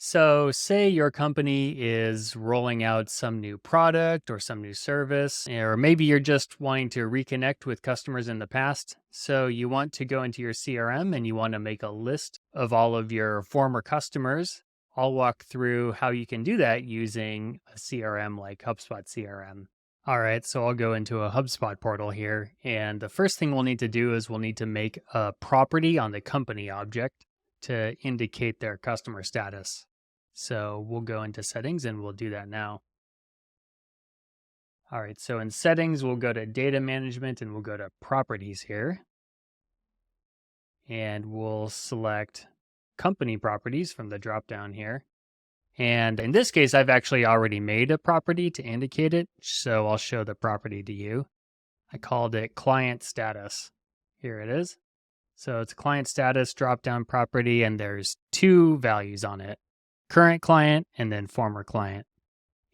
So, say your company is rolling out some new product or some new service, or maybe you're just wanting to reconnect with customers in the past. So, you want to go into your CRM and you want to make a list of all of your former customers. I'll walk through how you can do that using a CRM like HubSpot CRM. All right, so I'll go into a HubSpot portal here. And the first thing we'll need to do is we'll need to make a property on the company object to indicate their customer status. So we'll go into settings and we'll do that now. All right, so in settings, we'll go to data management and we'll go to properties here. And we'll select company properties from the drop down here. And in this case, I've actually already made a property to indicate it. So I'll show the property to you. I called it client status. Here it is. So it's client status drop down property, and there's two values on it. Current client and then former client.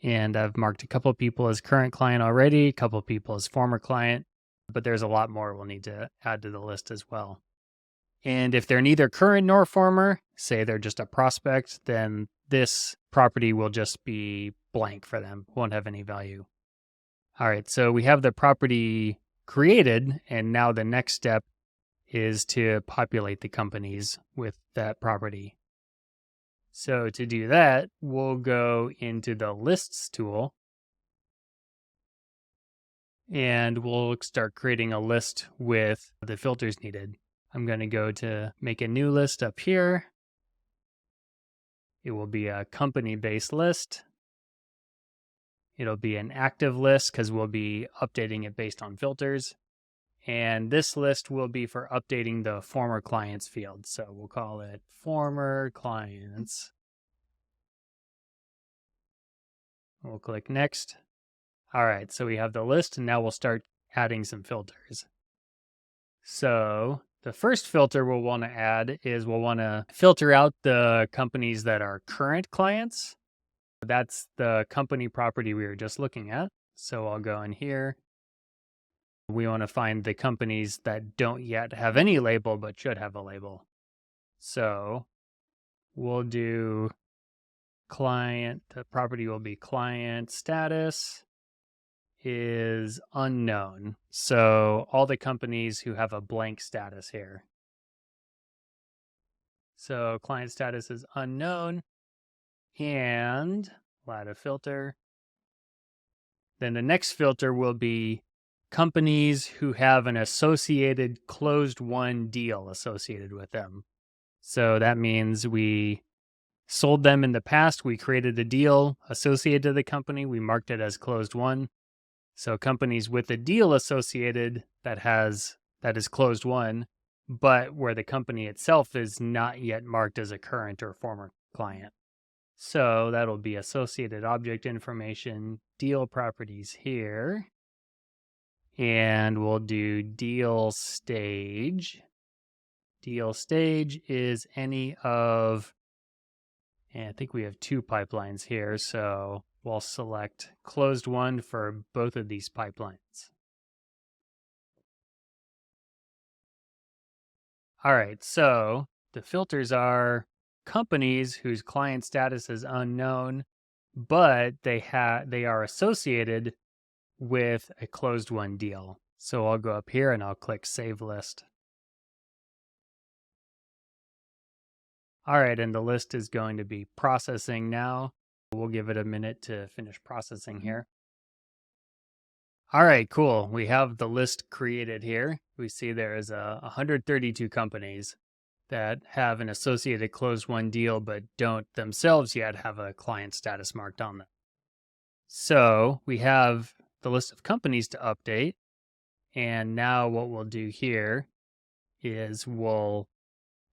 And I've marked a couple of people as current client already, a couple of people as former client, but there's a lot more we'll need to add to the list as well. And if they're neither current nor former, say they're just a prospect, then this property will just be blank for them, won't have any value. All right, so we have the property created, and now the next step is to populate the companies with that property. So to do that, we'll go into the lists tool and we'll start creating a list with the filters needed. I'm going to go to make a new list up here. It will be a company-based list. It'll be an active list because we'll be updating it based on filters. And this list will be for updating the former clients field. So we'll call it former clients. We'll click next. All right, so we have the list and now we'll start adding some filters. So the first filter we'll want to add is we'll want to filter out the companies that are current clients. That's the company property we were just looking at. So I'll go in here. We want to find the companies that don't yet have any label but should have a label. So we'll do client, the property will be client status is unknown. So all the companies who have a blank status here. So client status is unknown, and we'll add a filter. Then the next filter will be companies who have an associated closed won deal associated with them. So that means we sold them in the past. We created a deal associated to the company. We marked it as closed won. So companies with a deal associated that is closed won, but where the company itself is not yet marked as a current or former client. So that'll be associated object information, deal properties here. And we'll do deal stage. Deal stage is any of, and I think we have two pipelines here. So we'll select closed won for both of these pipelines. All right, so the filters are companies whose client status is unknown, but they are associated with a closed won deal. So I'll go up here and I'll click Save List. All right, and the list is going to be processing now. We'll give it a minute to finish processing here. All right, cool. We have the list created here. We see there is 132 companies that have an associated closed won deal, but don't themselves yet have a client status marked on them. So we have the list of companies to update. And now what we'll do here is we'll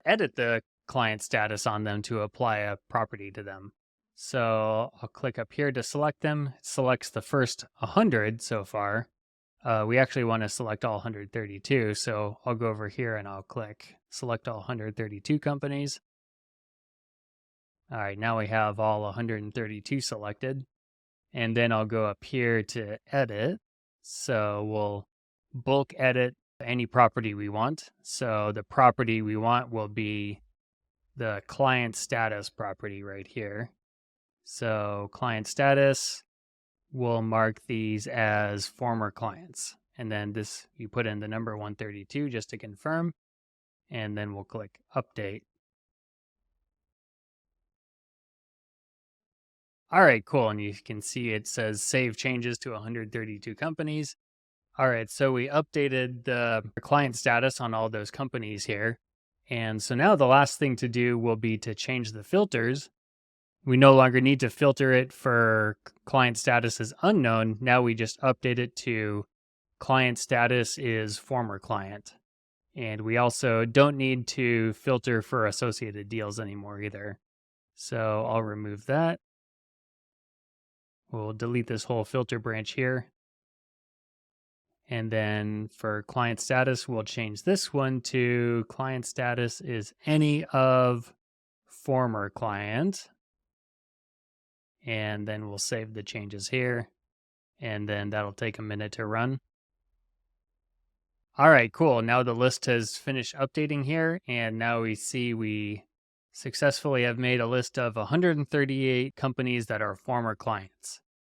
edit the client status on them to apply a property to them. So I'll click up here to select them. It selects the first 100 so far. We actually want to select all 132. So I'll go over here and I'll click select all 132 companies. All right, now we have all 132 selected. And then I'll go up here to edit. So we'll bulk edit any property we want. So the property we want will be the client status property right here. So client status, we'll mark these as former clients. And then this, you put in the number 132 just to confirm, and then we'll click update. All right, cool. And you can see it says save changes to 132 companies. All right, so we updated the client status on all those companies here. And so now the last thing to do will be to change the filters. We no longer need to filter it for client status is unknown. Now we just update it to client status is former client. And we also don't need to filter for associated deals anymore either. So I'll remove that. We'll delete this whole filter branch here. And then for client status, we'll change this one to client status is any of former client. And then we'll save the changes here. And then that'll take a minute to run. All right, cool. Now the list has finished updating here. And now we see we successfully have made a list of 138 companies that are former clients.